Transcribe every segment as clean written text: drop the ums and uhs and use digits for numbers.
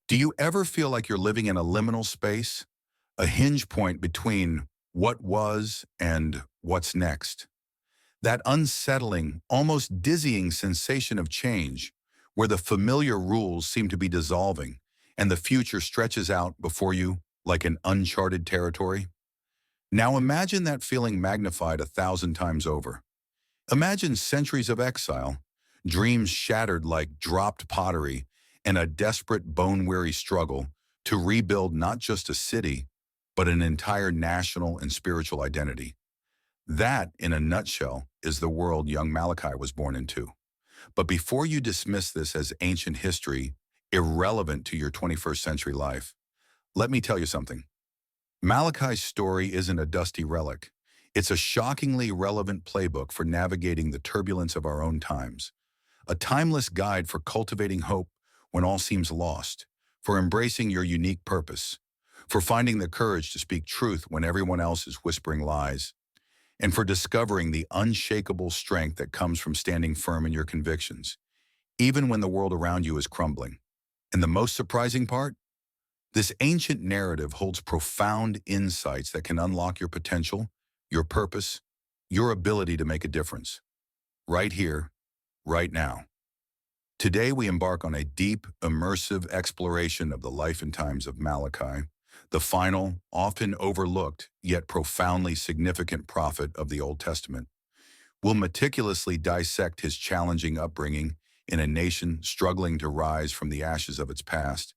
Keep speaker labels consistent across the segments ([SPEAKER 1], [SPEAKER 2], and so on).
[SPEAKER 1] Do you ever feel like you're living in a liminal space, a hinge point between what was and what's next? That unsettling, almost dizzying sensation of change, where the familiar rules seem to be dissolving and the future stretches out before you like an uncharted territory? Now imagine that feeling magnified 1,000 times over. Imagine centuries of exile, dreams shattered like dropped pottery, and a desperate, bone-weary struggle to rebuild not just a city, but an entire national and spiritual identity. That, in a nutshell, is the world young Malachi was born into. But before you dismiss this as ancient history, irrelevant to your 21st century life, let me tell you something. Malachi's story isn't a dusty relic. It's a shockingly relevant playbook for navigating the turbulence of our own times, a timeless guide for cultivating hope when all seems lost, for embracing your unique purpose, for finding the courage to speak truth when everyone else is whispering lies, and for discovering the unshakable strength that comes from standing firm in your convictions, even when the world around you is crumbling. And the most surprising part? This ancient narrative holds profound insights that can unlock your potential, your purpose, your ability to make a difference. Right here, right now. Today we embark on a deep, immersive exploration of the life and times of Malachi, the final, often overlooked, yet profoundly significant prophet of the Old Testament. We'll meticulously dissect his challenging upbringing in a nation struggling to rise from the ashes of its past,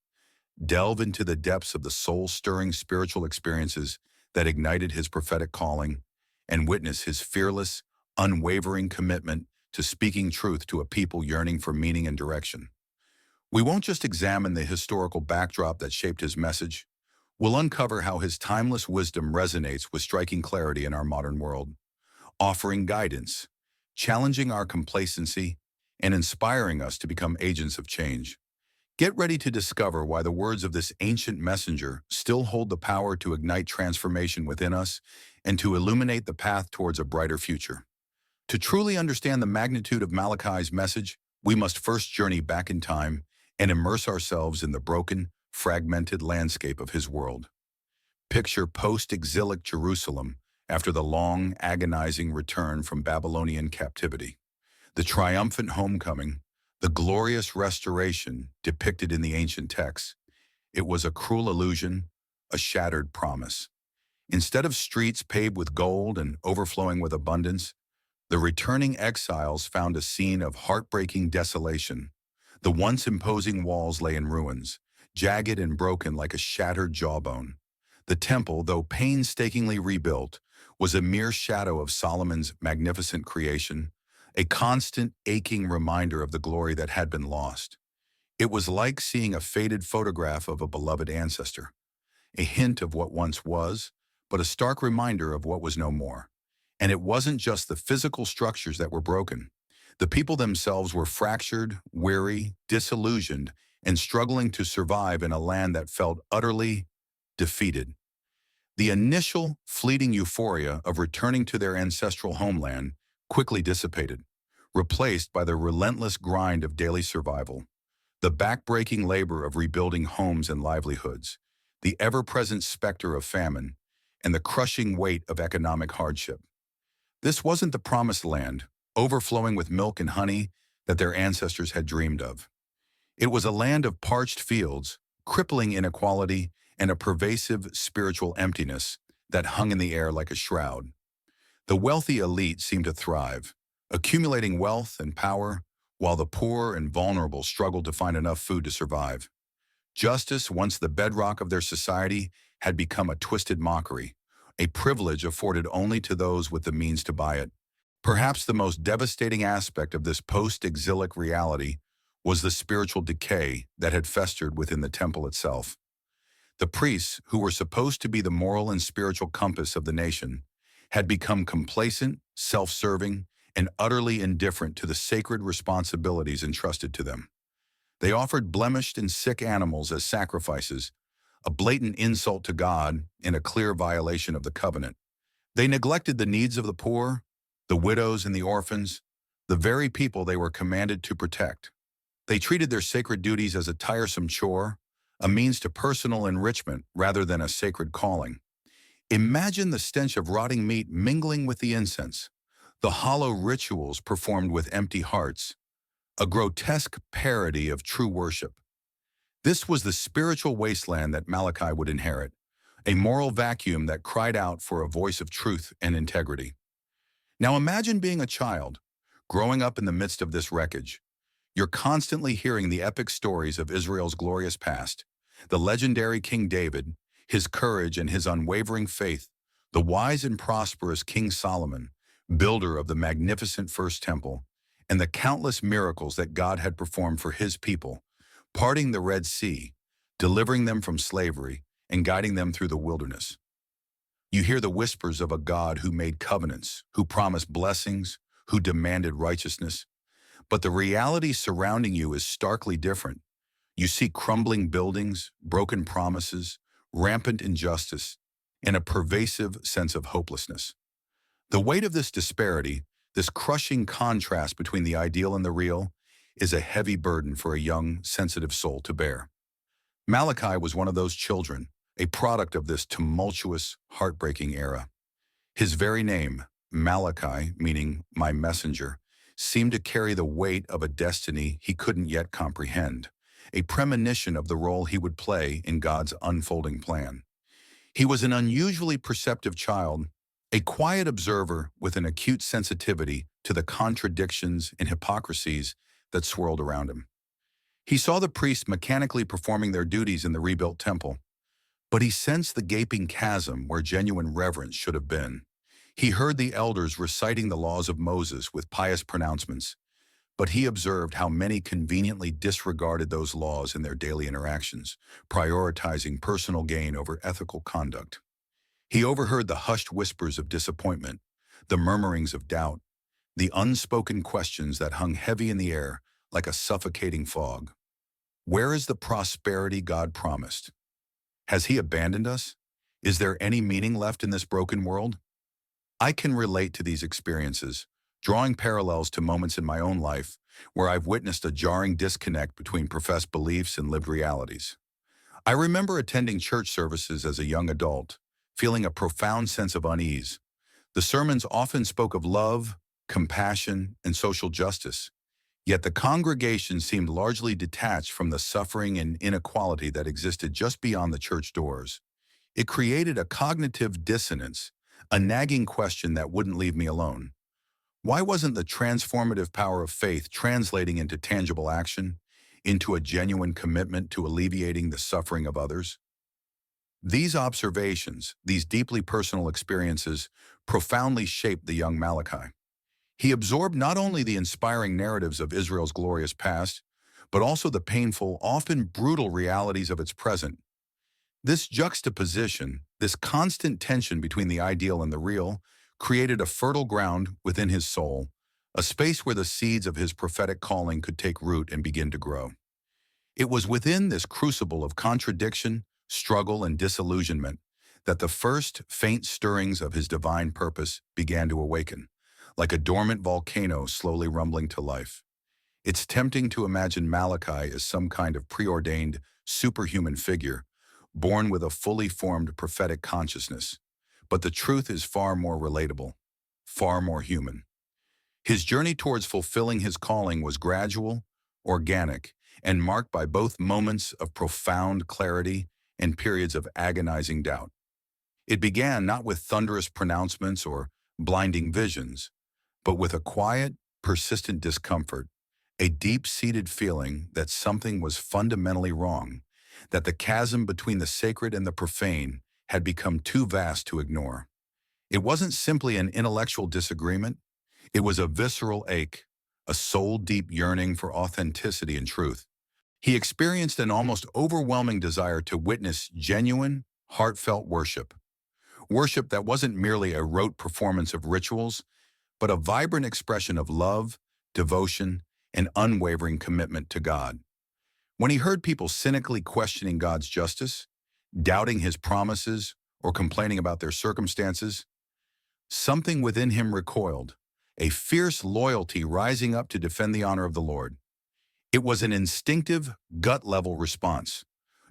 [SPEAKER 1] delve into the depths of the soul-stirring spiritual experiences that ignited his prophetic calling, and witness his fearless, unwavering commitment to speaking truth to a people yearning for meaning and direction. We won't just examine the historical backdrop that shaped his message. We'll uncover how his timeless wisdom resonates with striking clarity in our modern world, offering guidance, challenging our complacency, and inspiring us to become agents of change. Get ready to discover why the words of this ancient messenger still hold the power to ignite transformation within us and to illuminate the path towards a brighter future. To truly understand the magnitude of Malachi's message, we must first journey back in time and immerse ourselves in the broken, fragmented landscape of his world. Picture post-exilic Jerusalem after the long, agonizing return from Babylonian captivity. The triumphant homecoming, the glorious restoration depicted in the ancient texts. It was a cruel illusion, a shattered promise. Instead of streets paved with gold and overflowing with abundance, the returning exiles found a scene of heartbreaking desolation. The once imposing walls lay in ruins, jagged and broken like a shattered jawbone. The temple, though painstakingly rebuilt, was a mere shadow of Solomon's magnificent creation, a constant, aching reminder of the glory that had been lost. It was like seeing a faded photograph of a beloved ancestor, a hint of what once was, but a stark reminder of what was no more. And it wasn't just the physical structures that were broken. The people themselves were fractured, weary, disillusioned, and struggling to survive in a land that felt utterly defeated. The initial, fleeting euphoria of returning to their ancestral homeland quickly dissipated, replaced by the relentless grind of daily survival, the backbreaking labor of rebuilding homes and livelihoods, the ever-present specter of famine, and the crushing weight of economic hardship. This wasn't the promised land, overflowing with milk and honey, that their ancestors had dreamed of. It was a land of parched fields, crippling inequality, and a pervasive spiritual emptiness that hung in the air like a shroud. The wealthy elite seemed to thrive, accumulating wealth and power, while the poor and vulnerable struggled to find enough food to survive. Justice, once the bedrock of their society, had become a twisted mockery, a privilege afforded only to those with the means to buy it. Perhaps the most devastating aspect of this post-exilic reality was the spiritual decay that had festered within the temple itself. The priests, who were supposed to be the moral and spiritual compass of the nation, had become complacent, self-serving, and utterly indifferent to the sacred responsibilities entrusted to them. They offered blemished and sick animals as sacrifices, a blatant insult to God and a clear violation of the covenant. They neglected the needs of the poor, the widows and the orphans, the very people they were commanded to protect. They treated their sacred duties as a tiresome chore, a means to personal enrichment rather than a sacred calling. Imagine the stench of rotting meat mingling with the incense, the hollow rituals performed with empty hearts, a grotesque parody of true worship. This was the spiritual wasteland that Malachi would inherit, a moral vacuum that cried out for a voice of truth and integrity. Now imagine being a child, growing up in the midst of this wreckage. You're constantly hearing the epic stories of Israel's glorious past, the legendary King David, his courage and his unwavering faith, the wise and prosperous King Solomon, builder of the magnificent First Temple, and the countless miracles that God had performed for his people, parting the Red Sea, delivering them from slavery, and guiding them through the wilderness. You hear the whispers of a God who made covenants, who promised blessings, who demanded righteousness. But the reality surrounding you is starkly different. You see crumbling buildings, broken promises, rampant injustice, and a pervasive sense of hopelessness. The weight of this disparity, this crushing contrast between the ideal and the real, is a heavy burden for a young, sensitive soul to bear. Malachi was one of those children, a product of this tumultuous, heartbreaking era. His very name, Malachi, meaning my messenger, seemed to carry the weight of a destiny he couldn't yet comprehend, a premonition of the role he would play in God's unfolding plan. He was an unusually perceptive child, a quiet observer with an acute sensitivity to the contradictions and hypocrisies that swirled around him. He saw the priests mechanically performing their duties in the rebuilt temple, but he sensed the gaping chasm where genuine reverence should have been. He heard the elders reciting the laws of Moses with pious pronouncements, but he observed how many conveniently disregarded those laws in their daily interactions, prioritizing personal gain over ethical conduct. He overheard the hushed whispers of disappointment, the murmurings of doubt, the unspoken questions that hung heavy in the air like a suffocating fog. Where is the prosperity God promised? Has he abandoned us? Is there any meaning left in this broken world? I can relate to these experiences, drawing parallels to moments in my own life where I've witnessed a jarring disconnect between professed beliefs and lived realities. I remember attending church services as a young adult, feeling a profound sense of unease. The sermons often spoke of love, compassion, and social justice, yet the congregation seemed largely detached from the suffering and inequality that existed just beyond the church doors. It created a cognitive dissonance, a nagging question that wouldn't leave me alone. Why wasn't the transformative power of faith translating into tangible action, into a genuine commitment to alleviating the suffering of others? These observations, these deeply personal experiences, profoundly shaped the young Malachi. He absorbed not only the inspiring narratives of Israel's glorious past, but also the painful, often brutal realities of its present. This juxtaposition, this constant tension between the ideal and the real, created a fertile ground within his soul, a space where the seeds of his prophetic calling could take root and begin to grow. It was within this crucible of contradiction, struggle, and disillusionment that the first faint stirrings of his divine purpose began to awaken, like a dormant volcano slowly rumbling to life. It's tempting to imagine Malachi as some kind of preordained, superhuman figure, born with a fully formed prophetic consciousness. But the truth is far more relatable, far more human. His journey towards fulfilling his calling was gradual, organic, and marked by both moments of profound clarity and periods of agonizing doubt. It began not with thunderous pronouncements or blinding visions, but with a quiet, persistent discomfort, a deep-seated feeling that something was fundamentally wrong, that the chasm between the sacred and the profane had become too vast to ignore. It wasn't simply an intellectual disagreement, it was a visceral ache, a soul-deep yearning for authenticity and truth. He experienced an almost overwhelming desire to witness genuine, heartfelt worship. Worship that wasn't merely a rote performance of rituals, but a vibrant expression of love, devotion, and unwavering commitment to God. When he heard people cynically questioning God's justice, doubting his promises, or complaining about their circumstances, something within him recoiled, a fierce loyalty rising up to defend the honor of the Lord. It was an instinctive, gut-level response,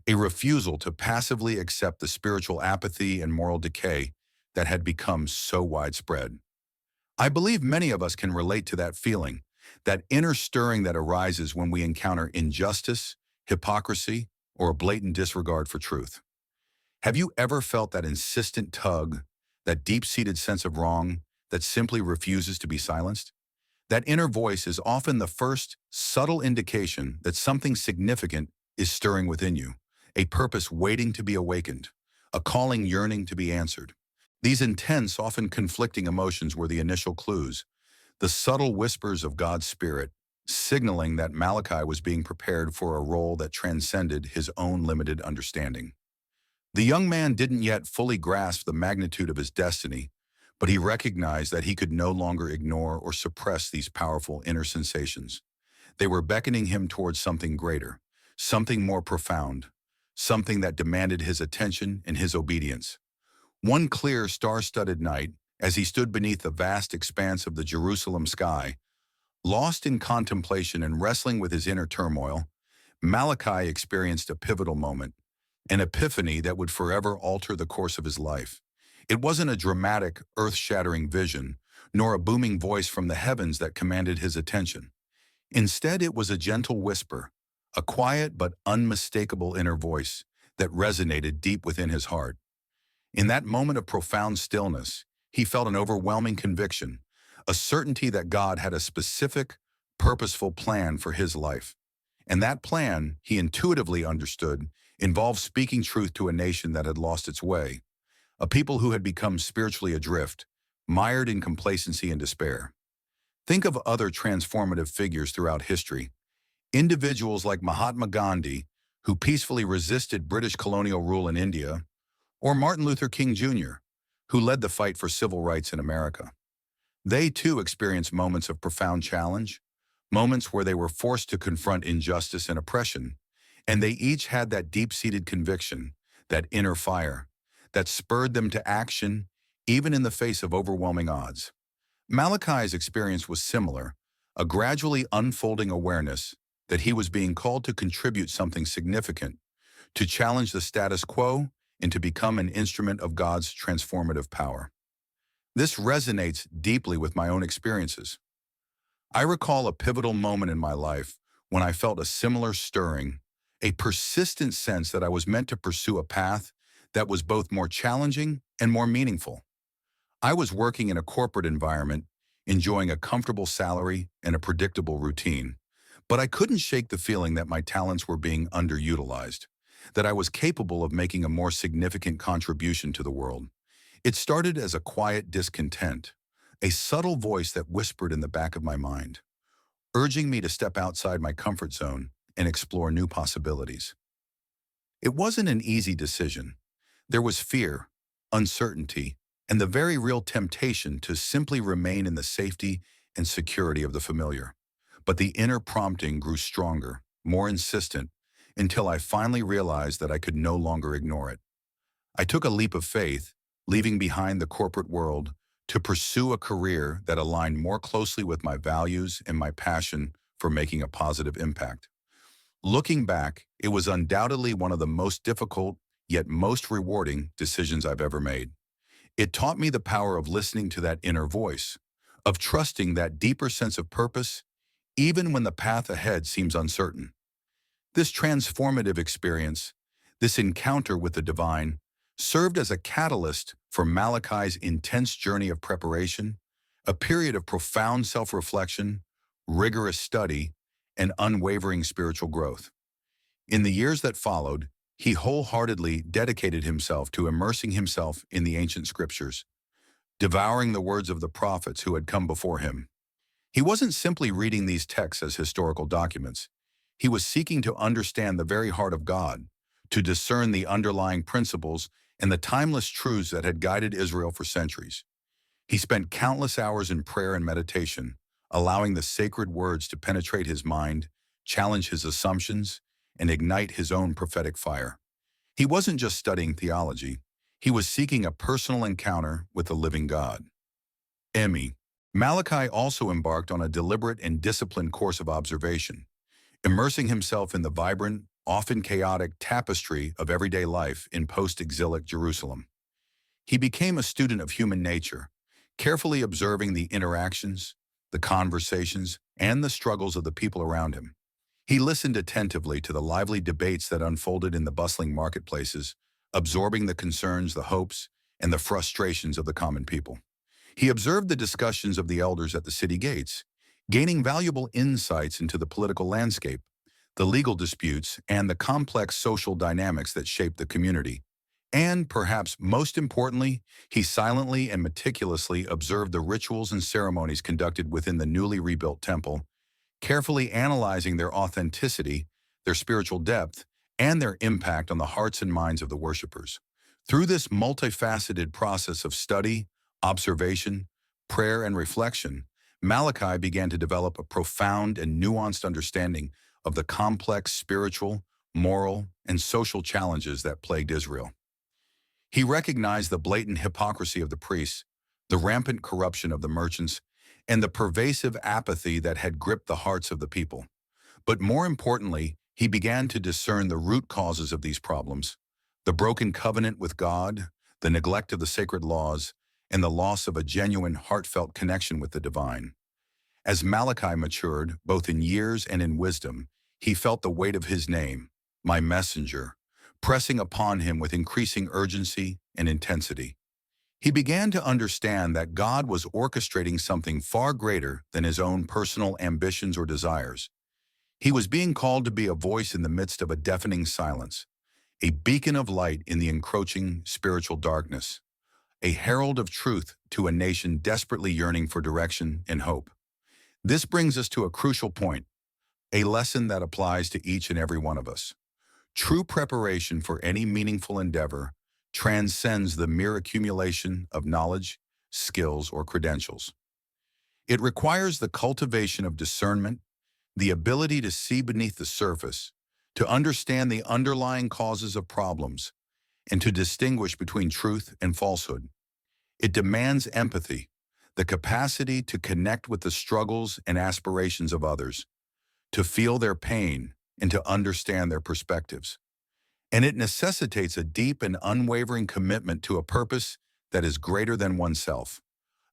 [SPEAKER 1] a refusal to passively accept the spiritual apathy and moral decay that had become so widespread. I believe many of us can relate to that feeling, that inner stirring that arises when we encounter injustice, hypocrisy, or a blatant disregard for truth. Have you ever felt that insistent tug, that deep-seated sense of wrong that simply refuses to be silenced? That inner voice is often the first subtle indication that something significant is stirring within you, a purpose waiting to be awakened, a calling yearning to be answered. These intense, often conflicting emotions were the initial clues, the subtle whispers of God's Spirit, signaling that Malachi was being prepared for a role that transcended his own limited understanding. The young man didn't yet fully grasp the magnitude of his destiny, but he recognized that he could no longer ignore or suppress these powerful inner sensations. They were beckoning him towards something greater, something more profound, something that demanded his attention and his obedience. One clear, star-studded night, as he stood beneath the vast expanse of the Jerusalem sky, lost in contemplation and wrestling with his inner turmoil, Malachi experienced a pivotal moment, an epiphany that would forever alter the course of his life. It wasn't a dramatic, earth-shattering vision, nor a booming voice from the heavens that commanded his attention. Instead, it was a gentle whisper, a quiet but unmistakable inner voice that resonated deep within his heart. In that moment of profound stillness, he felt an overwhelming conviction, a certainty that God had a specific, purposeful plan for his life. And that plan, he intuitively understood, involved speaking truth to a nation that had lost its way, a people who had become spiritually adrift, mired in complacency and despair. Think of other transformative figures throughout history, individuals like Mahatma Gandhi, who peacefully resisted British colonial rule in India, or Martin Luther King Jr., who led the fight for civil rights in America. They too experienced moments of profound challenge, moments where they were forced to confront injustice and oppression, and they each had that deep-seated conviction, that inner fire, that spurred them to action, even in the face of overwhelming odds. Malachi's experience was similar, a gradually unfolding awareness that he was being called to contribute something significant, to challenge the status quo, and to become an instrument of God's transformative power. This resonates deeply with my own experiences. I recall a pivotal moment in my life when I felt a similar stirring, a persistent sense that I was meant to pursue a path that was both more challenging and more meaningful. I was working in a corporate environment, enjoying a comfortable salary and a predictable routine, but I couldn't shake the feeling that my talents were being underutilized, that I was capable of making a more significant contribution to the world. It started as a quiet discontent, a subtle voice that whispered in the back of my mind, urging me to step outside my comfort zone and explore new possibilities. It wasn't an easy decision. There was fear, uncertainty, and the very real temptation to simply remain in the safety and security of the familiar. But the inner prompting grew stronger, more insistent, until I finally realized that I could no longer ignore it. I took a leap of faith, leaving behind the corporate world to pursue a career that aligned more closely with my values and my passion for making a positive impact. Looking back, it was undoubtedly one of the most difficult, yet most rewarding decisions I've ever made. It taught me the power of listening to that inner voice, of trusting that deeper sense of purpose, even when the path ahead seems uncertain. This transformative experience, this encounter with the divine, served as a catalyst for Malachi's intense journey of preparation, a period of profound self-reflection, rigorous study, and unwavering spiritual growth. In the years that followed, he wholeheartedly dedicated himself to immersing himself in the ancient scriptures, devouring the words of the prophets who had come before him. He wasn't simply reading these texts as historical documents. He was seeking to understand the very heart of God, to discern the underlying principles and the timeless truths that had guided Israel for centuries. He spent countless hours in prayer and meditation, allowing the sacred words to penetrate his mind, challenge his assumptions, and ignite his own prophetic fire. He wasn't just studying theology. He was seeking a personal encounter with the living God. Malachi also embarked on a deliberate and disciplined course of observation, immersing himself in the vibrant, often chaotic tapestry of everyday life in post-exilic Jerusalem. He became a student of human nature, carefully observing the interactions, the conversations, and the struggles of the people around him. He listened attentively to the lively debates that unfolded in the bustling marketplaces, absorbing the concerns, the hopes, and the frustrations of the common people. He observed the discussions of the elders at the city gates, gaining valuable insights into the political landscape, the legal disputes, and the complex social dynamics that shaped the community. And, perhaps most importantly, he silently and meticulously observed the rituals and ceremonies conducted within the newly rebuilt temple, carefully analyzing their authenticity, their spiritual depth, and their impact on the hearts and minds of the worshipers. Through this multifaceted process of study, observation, prayer, and reflection, Malachi began to develop a profound and nuanced understanding of the complex spiritual, moral, and social challenges that plagued Israel. He recognized the blatant hypocrisy of the priests, the rampant corruption of the merchants, and the pervasive apathy that had gripped the hearts of the people. But more importantly, he began to discern the root causes of these problems: the broken covenant with God, the neglect of the sacred laws, and the loss of a genuine, heartfelt connection with the divine. As Malachi matured, both in years and in wisdom, he felt the weight of his name, my messenger, pressing upon him with increasing urgency and intensity. He began to understand that God was orchestrating something far greater than his own personal ambitions or desires. He was being called to be a voice in the midst of a deafening silence, a beacon of light in the encroaching spiritual darkness, a herald of truth to a nation desperately yearning for direction and hope. This brings us to a crucial point, a lesson that applies to each and every one of us. True preparation for any meaningful endeavor transcends the mere accumulation of knowledge, skills, or credentials. It requires the cultivation of discernment, the ability to see beneath the surface, to understand the underlying causes of problems, and to distinguish between truth and falsehood. It demands empathy, the capacity to connect with the struggles and aspirations of others, to feel their pain, and to understand their perspectives. And it necessitates a deep and unwavering commitment to a purpose that is greater than oneself,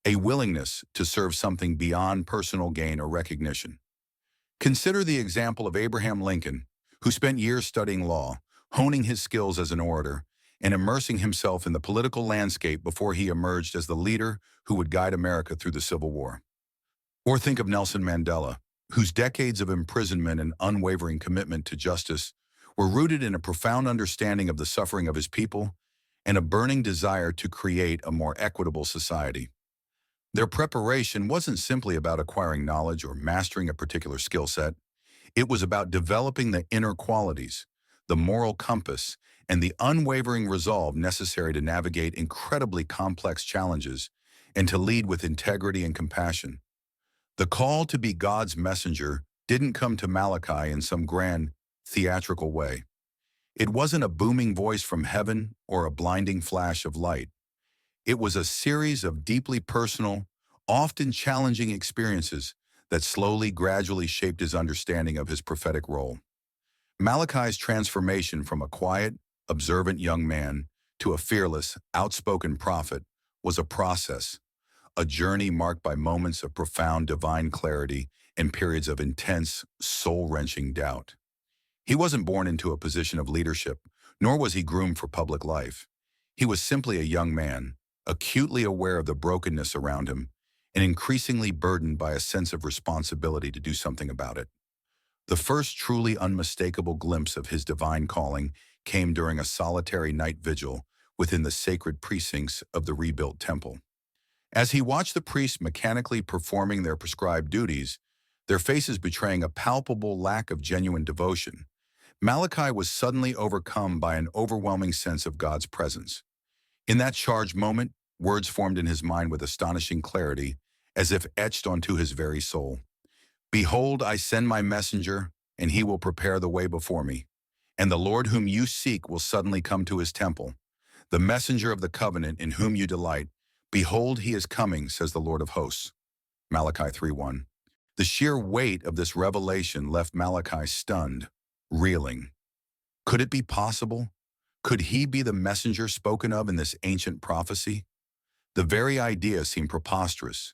[SPEAKER 1] a willingness to serve something beyond personal gain or recognition. Consider the example of Abraham Lincoln, who spent years studying law, honing his skills as an orator, and immersing himself in the political landscape before he emerged as the leader who would guide America through the Civil War. Or think of Nelson Mandela, whose decades of imprisonment and unwavering commitment to justice were rooted in a profound understanding of the suffering of his people and a burning desire to create a more equitable society. Their preparation wasn't simply about acquiring knowledge or mastering a particular skill set. It was about developing the inner qualities, the moral compass, and the unwavering resolve necessary to navigate incredibly complex challenges and to lead with integrity and compassion. The call to be God's messenger didn't come to Malachi in some grand, theatrical way. It wasn't a booming voice from heaven or a blinding flash of light. It was a series of deeply personal, often challenging experiences that slowly, gradually shaped his understanding of his prophetic role. Malachi's transformation from a quiet, observant young man to a fearless, outspoken prophet was a process, a journey marked by moments of profound divine clarity and periods of intense, soul-wrenching doubt. He wasn't born into a position of leadership, nor was he groomed for public life. He was simply a young man, acutely aware of the brokenness around him and increasingly burdened by a sense of responsibility to do something about it. The first truly unmistakable glimpse of his divine calling came during a solitary night vigil within the sacred precincts of the rebuilt temple. As he watched the priests mechanically performing their prescribed duties, their faces betraying a palpable lack of genuine devotion, Malachi was suddenly overcome by an overwhelming sense of God's presence. In that charged moment, words formed in his mind with astonishing clarity, as if etched onto his very soul. "Behold, I send my messenger, and he will prepare the way before me. And the Lord whom you seek will suddenly come to his temple. The messenger of the covenant in whom you delight. Behold, he is coming, says the Lord of hosts." Malachi 3:1. The sheer weight of this revelation left Malachi stunned, reeling. Could it be possible? Could he be the messenger spoken of in this ancient prophecy? The very idea seemed preposterous,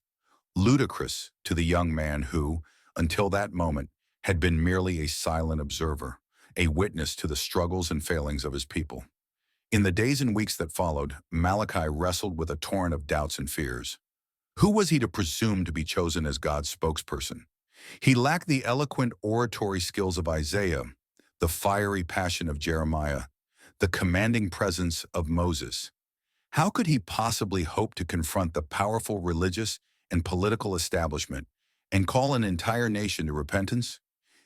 [SPEAKER 1] ludicrous to the young man who, until that moment, had been merely a silent observer, a witness to the struggles and failings of his people. In the days and weeks that followed, Malachi wrestled with a torrent of doubts and fears. Who was he to presume to be chosen as God's spokesperson? He lacked the eloquent oratory skills of Isaiah, the fiery passion of Jeremiah, the commanding presence of Moses. How could he possibly hope to confront the powerful religious and political establishment and call an entire nation to repentance?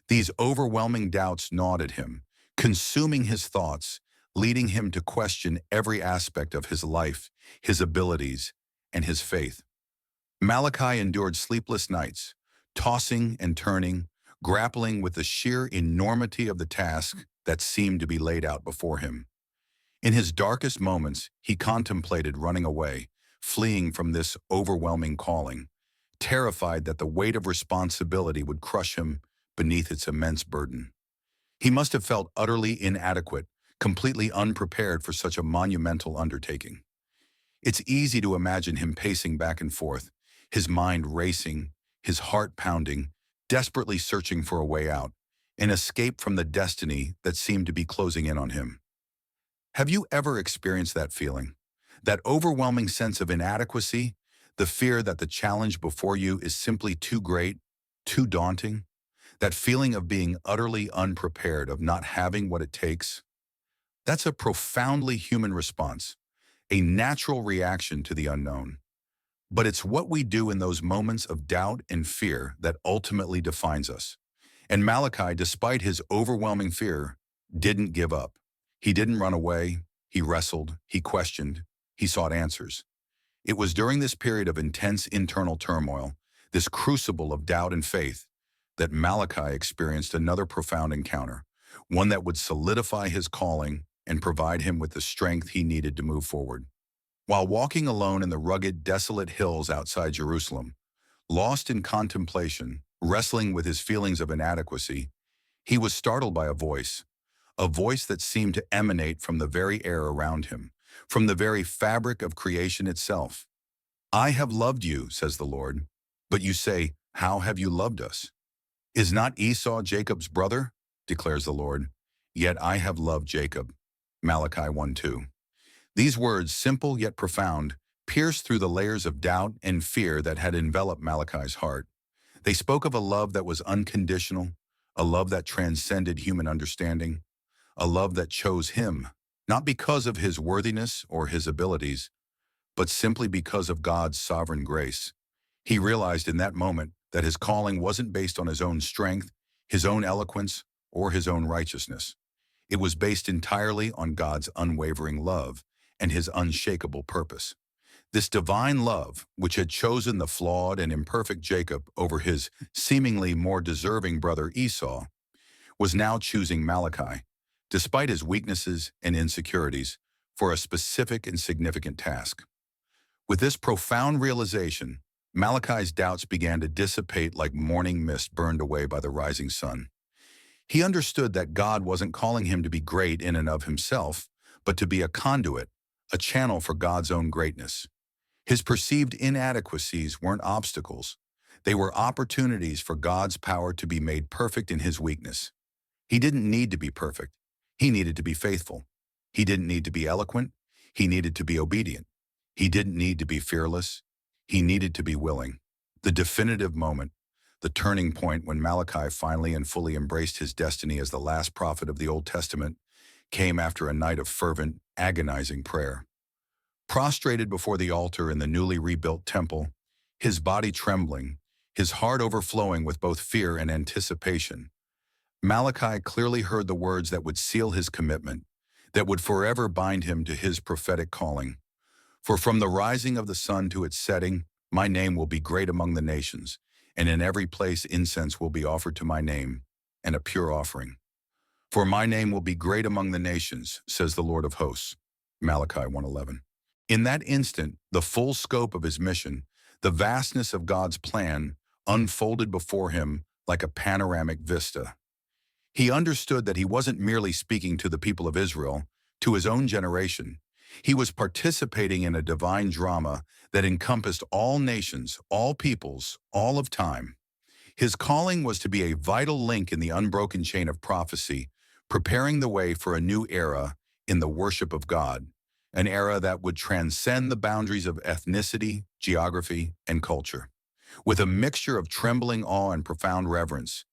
[SPEAKER 1] These overwhelming doubts gnawed at him, consuming his thoughts, leading him to question every aspect of his life, his abilities, and his faith. Malachi endured sleepless nights, tossing and turning, grappling with the sheer enormity of the task that seemed to be laid out before him. In his darkest moments, he contemplated running away, fleeing from this overwhelming calling, terrified that the weight of responsibility would crush him beneath its immense burden. He must have felt utterly inadequate, completely unprepared for such a monumental undertaking. It's easy to imagine him pacing back and forth, his mind racing, his heart pounding, desperately searching for a way out, an escape from the destiny that seemed to be closing in on him. Have you ever experienced that feeling? That overwhelming sense of inadequacy, the fear that the challenge before you is simply too great, too daunting? That feeling of being utterly unprepared, of not having what it takes? That's a profoundly human response, a natural reaction to the unknown. But it's what we do in those moments of doubt and fear that ultimately defines us. And Malachi, despite his overwhelming fear, didn't give up. He didn't run away. He wrestled. He questioned. He sought answers. It was during this period of intense internal turmoil, this crucible of doubt and faith, that Malachi experienced another profound encounter, one that would solidify his calling and provide him with the strength he needed to move forward. While walking alone in the rugged, desolate hills outside Jerusalem, lost in contemplation, wrestling with his feelings of inadequacy, he was startled by a voice that seemed to emanate from the very air around him, from the very fabric of creation itself. "I have loved you," says the Lord, "but you say, 'How have you loved us?' Is not Esau Jacob's brother?" declares the Lord. "Yet I have loved Jacob." Malachi 1:2. These words, simple yet profound, pierced through the layers of doubt and fear that had enveloped Malachi's heart. They spoke of a love that was unconditional, a love that transcended human understanding, a love that chose him, not because of his worthiness or his abilities, but simply because of God's sovereign grace. He realized in that moment that his calling wasn't based on his own strength, his own eloquence, or his own righteousness. It was based entirely on God's unwavering love and his unshakable purpose. This divine love, which had chosen the flawed and imperfect Jacob over his seemingly more deserving brother Esau, was now choosing Malachi, despite his weaknesses and insecurities, for a specific and significant task. With this profound realization, Malachi's doubts began to dissipate like morning mist burned away by the rising sun. He understood that God wasn't calling him to be great in and of himself, but to be a conduit, a channel for God's own greatness. His perceived inadequacies weren't obstacles. They were opportunities for God's power to be made perfect in his weakness. He didn't need to be perfect. He needed to be faithful. He didn't need to be eloquent. He needed to be obedient. He didn't need to be fearless. He needed to be willing. The definitive moment, the turning point when Malachi finally and fully embraced his destiny as the last prophet of the Old Testament, came after a night of fervent, agonizing prayer. Prostrated before the altar in the newly rebuilt temple, his body trembling, his heart overflowing with both fear and anticipation, Malachi clearly heard the words that would seal his commitment, that would forever bind him to his prophetic calling. "For from the rising of the sun to its setting, my name will be great among the nations, and in every place incense will be offered to my name, and a pure offering. For my name will be great among the nations, says the Lord of hosts." Malachi 1:11. In that instant, the full scope of his mission, the vastness of God's plan, unfolded before him like a panoramic vista. He understood that he wasn't merely speaking to the people of Israel, to his own generation. He was participating in a divine drama that encompassed all nations, all peoples, all of time. His calling was to be a vital link in the unbroken chain of prophecy, preparing the way for a new era in the worship of God, an era that would transcend the boundaries of ethnicity, geography, and culture. With a mixture of trembling awe and profound reverence,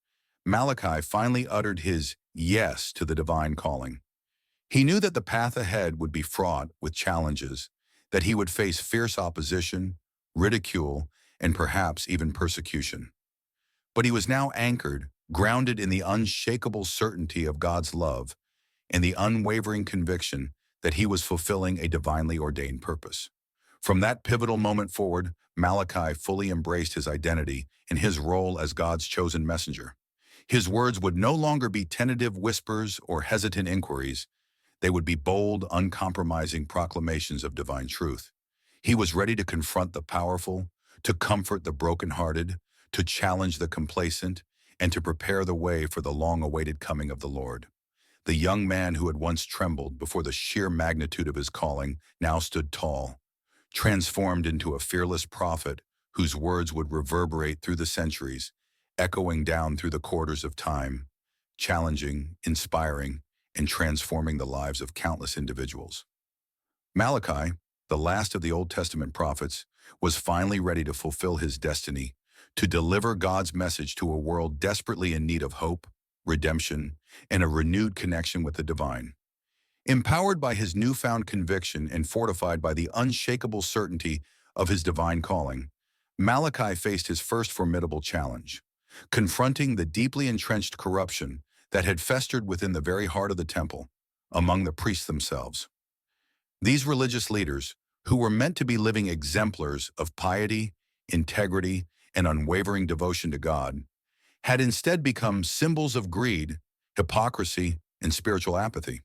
[SPEAKER 1] Malachi finally uttered his yes to the divine calling. He knew that the path ahead would be fraught with challenges, that he would face fierce opposition, ridicule, and perhaps even persecution. But he was now anchored, grounded in the unshakable certainty of God's love and the unwavering conviction that he was fulfilling a divinely ordained purpose. From that pivotal moment forward, Malachi fully embraced his identity and his role as God's chosen messenger. His words would no longer be tentative whispers or hesitant inquiries. They would be bold, uncompromising proclamations of divine truth. He was ready to confront the powerful, to comfort the brokenhearted, to challenge the complacent, and to prepare the way for the long-awaited coming of the Lord. The young man who had once trembled before the sheer magnitude of his calling now stood tall, transformed into a fearless prophet whose words would reverberate through the centuries, echoing down through the corridors of time, challenging, inspiring, and transforming the lives of countless individuals. Malachi, the last of the Old Testament prophets, was finally ready to fulfill his destiny, to deliver God's message to a world desperately in need of hope, redemption, and a renewed connection with the divine. Empowered by his newfound conviction and fortified by the unshakable certainty of his divine calling, Malachi faced his first formidable challenge, confronting the deeply entrenched corruption that had festered within the very heart of the temple, among the priests themselves. These religious leaders, who were meant to be living exemplars of piety, integrity, and unwavering devotion to God, had instead become symbols of greed, hypocrisy, and spiritual apathy.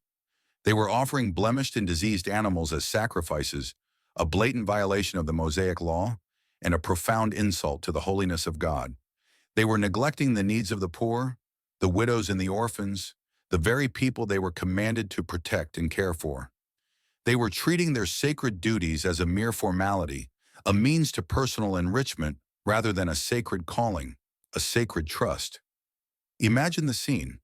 [SPEAKER 1] They were offering blemished and diseased animals as sacrifices, a blatant violation of the Mosaic law, and a profound insult to the holiness of God. They were neglecting the needs of the poor, the widows and the orphans, the very people they were commanded to protect and care for. They were treating their sacred duties as a mere formality, a means to personal enrichment rather than a sacred calling, a sacred trust. Imagine the scene.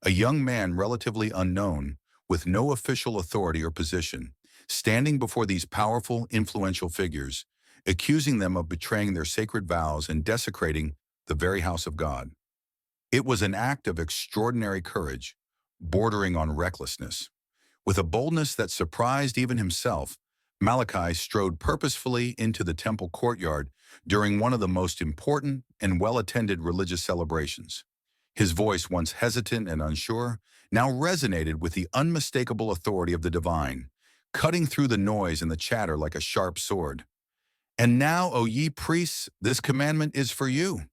[SPEAKER 1] A young man relatively unknown, with no official authority or position, standing before these powerful, influential figures, accusing them of betraying their sacred vows and desecrating the very house of God. It was an act of extraordinary courage, bordering on recklessness. With a boldness that surprised even himself, Malachi strode purposefully into the temple courtyard during one of the most important and well-attended religious celebrations. His voice, once hesitant and unsure, now resonated with the unmistakable authority of the divine, cutting through the noise and the chatter like a sharp sword. "And now, O ye priests, this commandment is for you.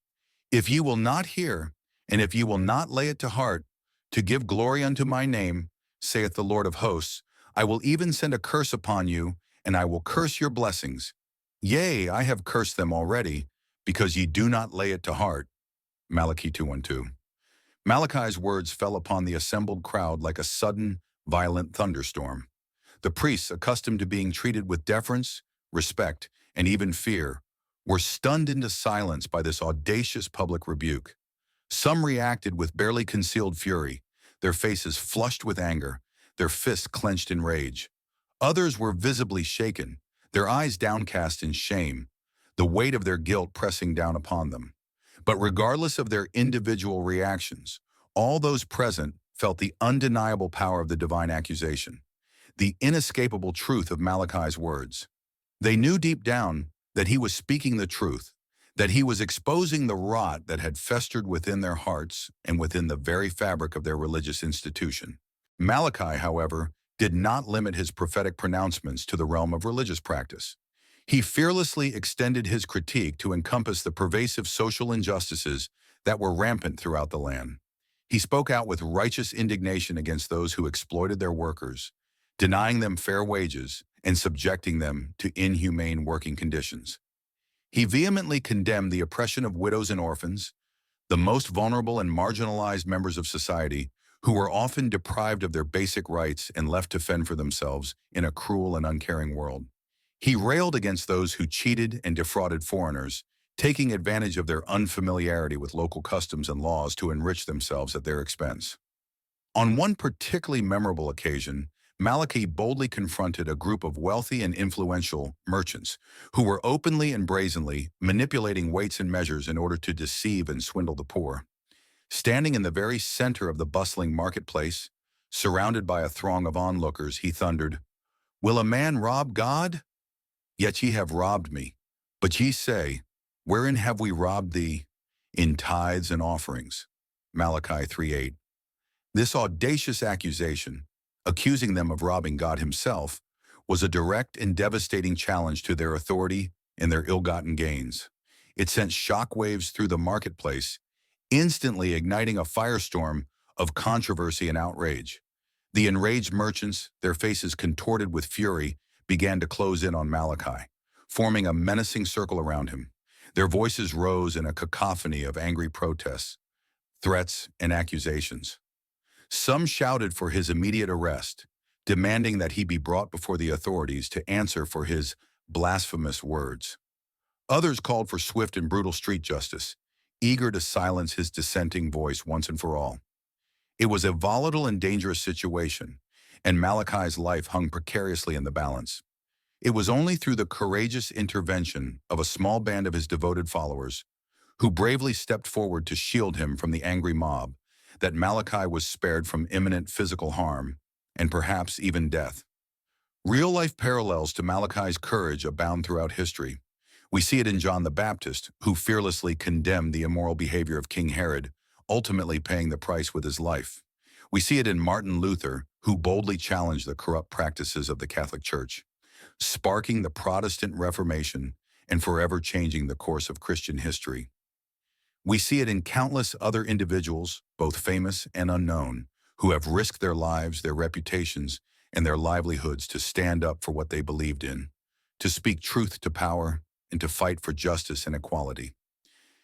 [SPEAKER 1] If ye will not hear, and if ye will not lay it to heart, to give glory unto my name, saith the Lord of hosts, I will even send a curse upon you, and I will curse your blessings. Yea, I have cursed them already, because ye do not lay it to heart." Malachi 2:1-2. Malachi's words fell upon the assembled crowd like a sudden, violent thunderstorm. The priests, accustomed to being treated with deference, respect, and even fear, were stunned into silence by this audacious public rebuke. Some reacted with barely concealed fury, their faces flushed with anger, their fists clenched in rage. Others were visibly shaken, their eyes downcast in shame, the weight of their guilt pressing down upon them. But regardless of their individual reactions, all those present felt the undeniable power of the divine accusation, the inescapable truth of Malachi's words. They knew deep down that he was speaking the truth, that he was exposing the rot that had festered within their hearts and within the very fabric of their religious institution. Malachi, however, did not limit his prophetic pronouncements to the realm of religious practice. He fearlessly extended his critique to encompass the pervasive social injustices that were rampant throughout the land. He spoke out with righteous indignation against those who exploited their workers, denying them fair wages and subjecting them to inhumane working conditions. He vehemently condemned the oppression of widows and orphans, The most vulnerable and marginalized members of society, who were often deprived of their basic rights and left to fend for themselves in a cruel and uncaring world. He railed against those who cheated and defrauded foreigners, taking advantage of their unfamiliarity with local customs and laws to enrich themselves at their expense. On one particularly memorable occasion, Malachi boldly confronted a group of wealthy and influential merchants who were openly and brazenly manipulating weights and measures in order to deceive and swindle the poor. Standing in the very center of the bustling marketplace, surrounded by a throng of onlookers, he thundered, "Will a man rob God? Yet ye have robbed me. But ye say, wherein have we robbed thee? In tithes and offerings." Malachi 3:8. This audacious accusation, accusing them of robbing God himself, was a direct and devastating challenge to their authority and their ill-gotten gains. It sent shockwaves through the marketplace, instantly igniting a firestorm of controversy and outrage. The enraged merchants, their faces contorted with fury, began to close in on Malachi, forming a menacing circle around him. Their voices rose in a cacophony of angry protests, threats, and accusations. Some shouted for his immediate arrest, demanding that he be brought before the authorities to answer for his blasphemous words. Others called for swift and brutal street justice, eager to silence his dissenting voice once and for all. It was a volatile and dangerous situation, and Malachi's life hung precariously in the balance. It was only through the courageous intervention of a small band of his devoted followers, who bravely stepped forward to shield him from the angry mob, that Malachi was spared from imminent physical harm, and perhaps even death. Real-life parallels to Malachi's courage abound throughout history. We see it in John the Baptist, who fearlessly condemned the immoral behavior of King Herod, ultimately paying the price with his life. We see it in Martin Luther, who boldly challenged the corrupt practices of the Catholic Church, sparking the Protestant Reformation and forever changing the course of Christian history. We see it in countless other individuals, both famous and unknown, who have risked their lives, their reputations, and their livelihoods to stand up for what they believed in, to speak truth to power, and to fight for justice and equality.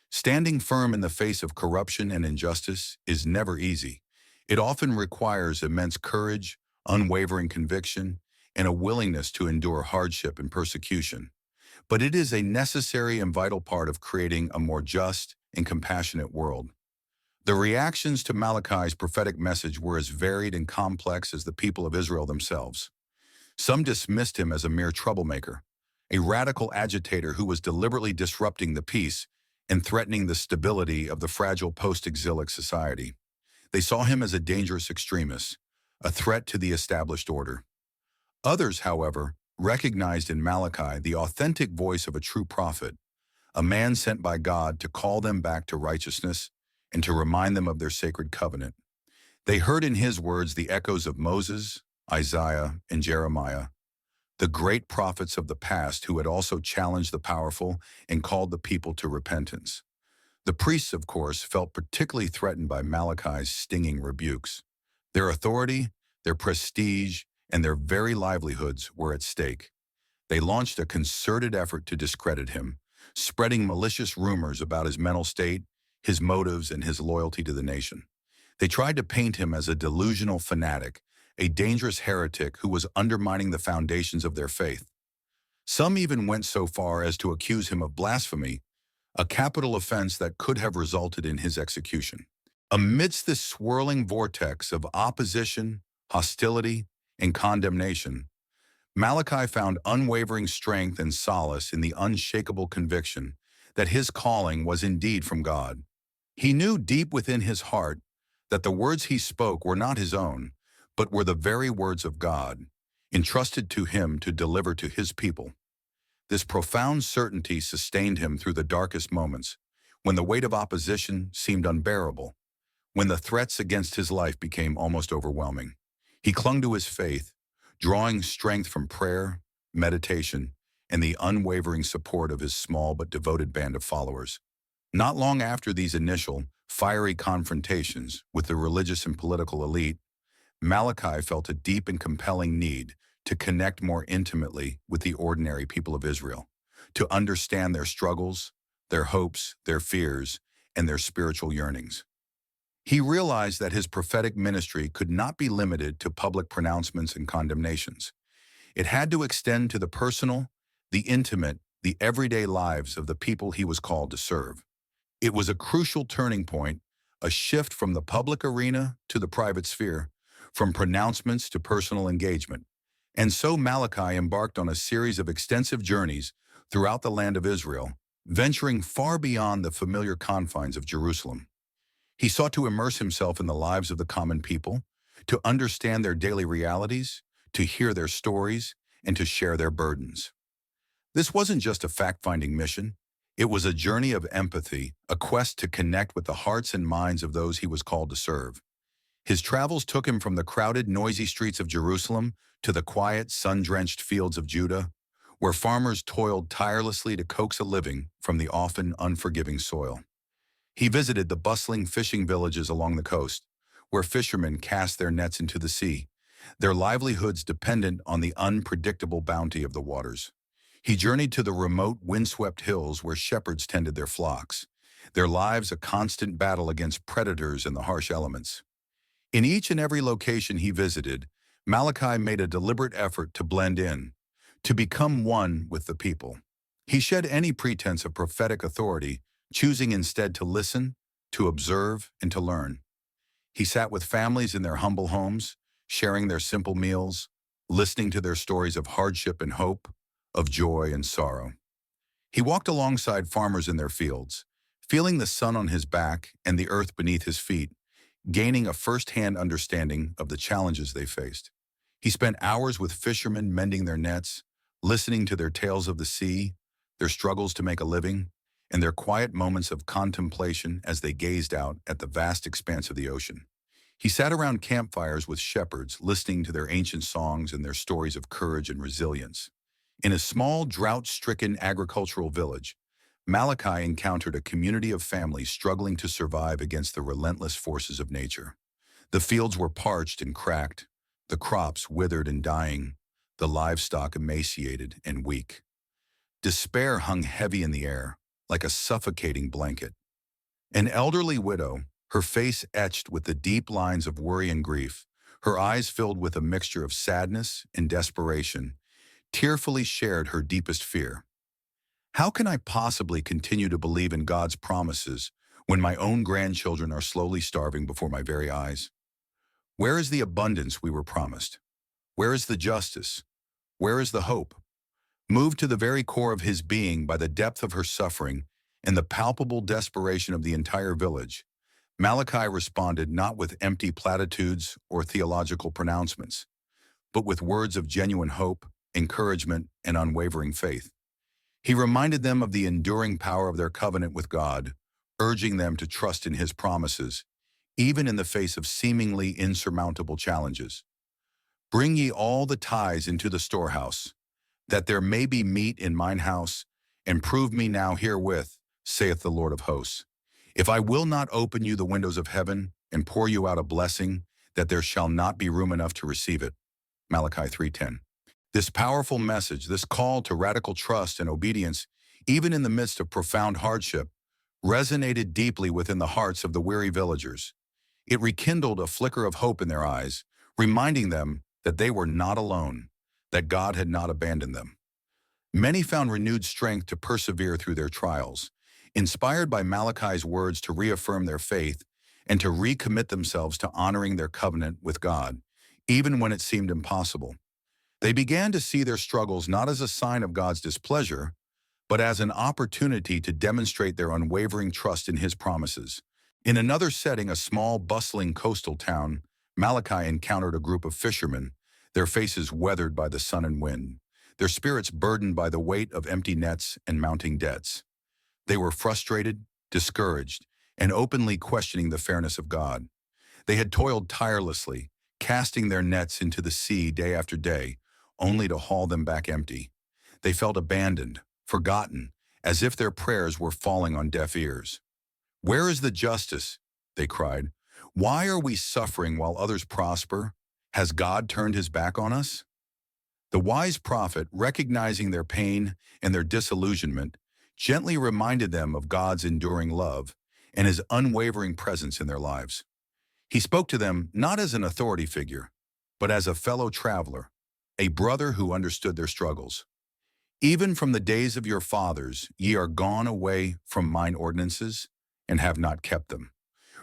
[SPEAKER 1] Standing firm in the face of corruption and injustice is never easy. It often requires immense courage, unwavering conviction, and a willingness to endure hardship and persecution. But it is a necessary and vital part of creating a more just and compassionate world. The reactions to Malachi's prophetic message were as varied and complex as the people of Israel themselves. Some dismissed him as a mere troublemaker, a radical agitator who was deliberately disrupting the peace and threatening the stability of the fragile post-exilic society. They saw him as a dangerous extremist, a threat to the established order. Others, however, recognized in Malachi the authentic voice of a true prophet, a man sent by God to call them back to righteousness and to remind them of their sacred covenant. They heard in his words the echoes of Moses, Isaiah, and Jeremiah, the great prophets of the past who had also challenged the powerful and called the people to repentance. The priests, of course, felt particularly threatened by Malachi's stinging rebukes. Their authority, their prestige, and their very livelihoods were at stake. They launched a concerted effort to discredit him, spreading malicious rumors about his mental state, his motives, and his loyalty to the nation. They tried to paint him as a delusional fanatic, a dangerous heretic who was undermining the foundations of their faith. Some even went so far as to accuse him of blasphemy, a capital offense that could have resulted in his execution. Amidst this swirling vortex of opposition, hostility, and condemnation, Malachi found unwavering strength and solace in the unshakable conviction that his calling was indeed from God. He knew deep within his heart that the words he spoke were not his own, but were the very words of God, entrusted to him to deliver to his people. This profound certainty sustained him through the darkest moments, when the weight of opposition seemed unbearable, when the threats against his life became almost overwhelming. He clung to his faith, drawing strength from prayer, meditation, and the unwavering support of his small but devoted band of followers. Not long after these initial, fiery confrontations with the religious and political elite, Malachi felt a deep and compelling need to connect more intimately with the ordinary people of Israel, to understand their struggles, their hopes, their fears, and their spiritual yearnings. He realized that his prophetic ministry could not be limited to public pronouncements and condemnations. It had to extend to the personal, the intimate, the everyday lives of the people he was called to serve. It was a crucial turning point, a shift from the public arena to the private sphere, from pronouncements to personal engagement. And so Malachi embarked on a series of extensive journeys throughout the land of Israel, venturing far beyond the familiar confines of Jerusalem. He sought to immerse himself in the lives of the common people, to understand their daily realities, to hear their stories, and to share their burdens. This wasn't just a fact-finding mission. It was a journey of empathy, a quest to connect with the hearts and minds of those he was called to serve. His travels took him from the crowded, noisy streets of Jerusalem to the quiet, sun-drenched fields of Judah, where farmers toiled tirelessly to coax a living from the often unforgiving soil. He visited the bustling fishing villages along the coast, where fishermen cast their nets into the sea, their livelihoods dependent on the unpredictable bounty of the waters. He journeyed to the remote, windswept hills where shepherds tended their flocks, their lives a constant battle against predators and the harsh elements. In each and every location he visited, Malachi made a deliberate effort to blend in, to become one with the people. He shed any pretense of prophetic authority, choosing instead to listen, to observe, and to learn. He sat with families in their humble homes, sharing their simple meals, listening to their stories of hardship and hope, of joy and sorrow. He walked alongside farmers in their fields, feeling the sun on his back and the earth beneath his feet, gaining a first-hand understanding of the challenges they faced. He spent hours with fishermen mending their nets, listening to their tales of the sea, their struggles to make a living, and their quiet moments of contemplation as they gazed out at the vast expanse of the ocean. He sat around campfires with shepherds, listening to their ancient songs and their stories of courage and resilience. In a small, drought-stricken agricultural village, Malachi encountered a community of families struggling to survive against the relentless forces of nature. The fields were parched and cracked, the crops withered and dying, the livestock emaciated and weak. Despair hung heavy in the air, like a suffocating blanket. An elderly widow, her face etched with the deep lines of worry and grief, her eyes filled with a mixture of sadness and desperation, tearfully shared her deepest fear. How can I possibly continue to believe in God's promises when my own grandchildren are slowly starving before my very eyes? Where is the abundance we were promised? Where is the justice? Where is the hope? Moved to the very core of his being by the depth of her suffering and the palpable desperation of the entire village, Malachi responded not with empty platitudes or theological pronouncements, but with words of genuine hope, encouragement, and unwavering faith. He reminded them of the enduring power of their covenant with God, urging them to trust in his promises, even in the face of seemingly insurmountable challenges. Bring ye all the tithes into the storehouse, that there may be meat in mine house, and prove me now herewith, saith the Lord of hosts. If I will not open you the windows of heaven and pour you out a blessing, that there shall not be room enough to receive it. Malachi 3:10. This powerful message, this call to radical trust and obedience, even in the midst of profound hardship, resonated deeply within the hearts of the weary villagers. It rekindled a flicker of hope in their eyes, reminding them that they were not alone, that God had not abandoned them. Many found renewed strength to persevere through their trials, inspired by Malachi's words to reaffirm their faith and to recommit themselves to honoring their covenant with God, even when it seemed impossible. They began to see their struggles not as a sign of God's displeasure, but as an opportunity to demonstrate their unwavering trust in his promises. In another setting, a small, bustling coastal town, Malachi encountered a group of fishermen, their faces weathered by the sun and wind, their spirits burdened by the weight of empty nets and mounting debts. They were frustrated, discouraged, and openly questioning the fairness of God. They had toiled tirelessly, casting their nets into the sea day after day, only to haul them back empty. They felt abandoned, forgotten, as if their prayers were falling on deaf ears. "Where is the justice?" they cried. "Why are we suffering while others prosper? Has God turned his back on us?" The wise prophet, recognizing their pain and their disillusionment, gently reminded them of God's enduring love and his unwavering presence in their lives. He spoke to them not as an authority figure, but as a fellow traveler, a brother who understood their struggles. Even from the days of your fathers, ye are gone away from mine ordinances, and have not kept them.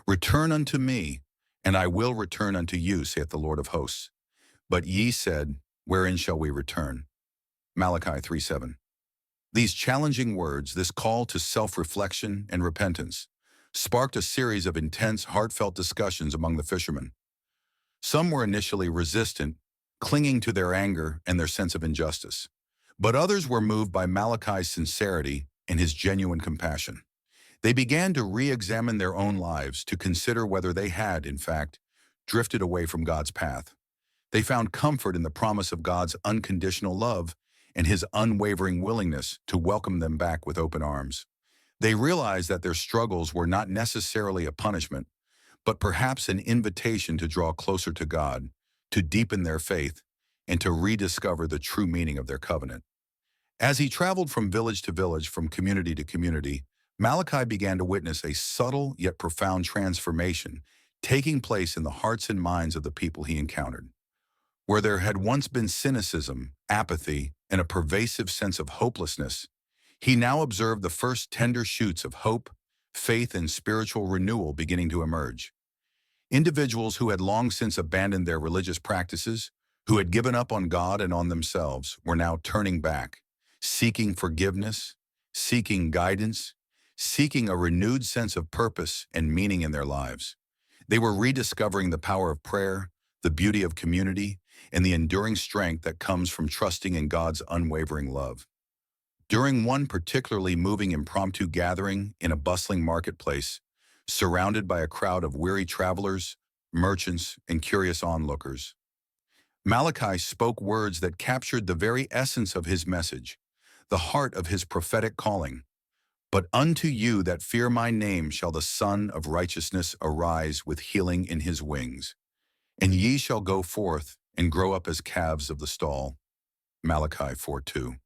[SPEAKER 1] Return unto me, and I will return unto you, saith the Lord of hosts. But ye said, wherein shall we return? Malachi 3:7. These challenging words, this call to self-reflection and repentance, sparked a series of intense, heartfelt discussions among the fishermen. Some were initially resistant, clinging to their anger and their sense of injustice. But others were moved by Malachi's sincerity and his genuine compassion. They began to re-examine their own lives, to consider whether they had, in fact, drifted away from God's path. They found comfort in the promise of God's unconditional love and his unwavering willingness to welcome them back with open arms. They realized that their struggles were not necessarily a punishment, but perhaps an invitation to draw closer to God, to deepen their faith, and to rediscover the true meaning of their covenant. As he traveled from village to village, from community to community, Malachi began to witness a subtle yet profound transformation taking place in the hearts and minds of the people he encountered. Where there had once been cynicism, apathy, and a pervasive sense of hopelessness, he now observed the first tender shoots of hope, faith, and spiritual renewal beginning to emerge. Individuals who had long since abandoned their religious practices, who had given up on God and on themselves, were now turning back, seeking forgiveness, seeking guidance, seeking a renewed sense of purpose and meaning in their lives. They were rediscovering the power of prayer, the beauty of community, and the enduring strength that comes from trusting in God's unwavering love. During one particularly moving impromptu gathering in a bustling marketplace, surrounded by a crowd of weary travelers, merchants, and curious onlookers, Malachi spoke words that captured the very essence of his message, the heart of his prophetic calling. But unto you that fear my name shall the Son of Righteousness arise with healing in his wings. And ye shall go forth and grow up as calves of the stall. Malachi 4:2.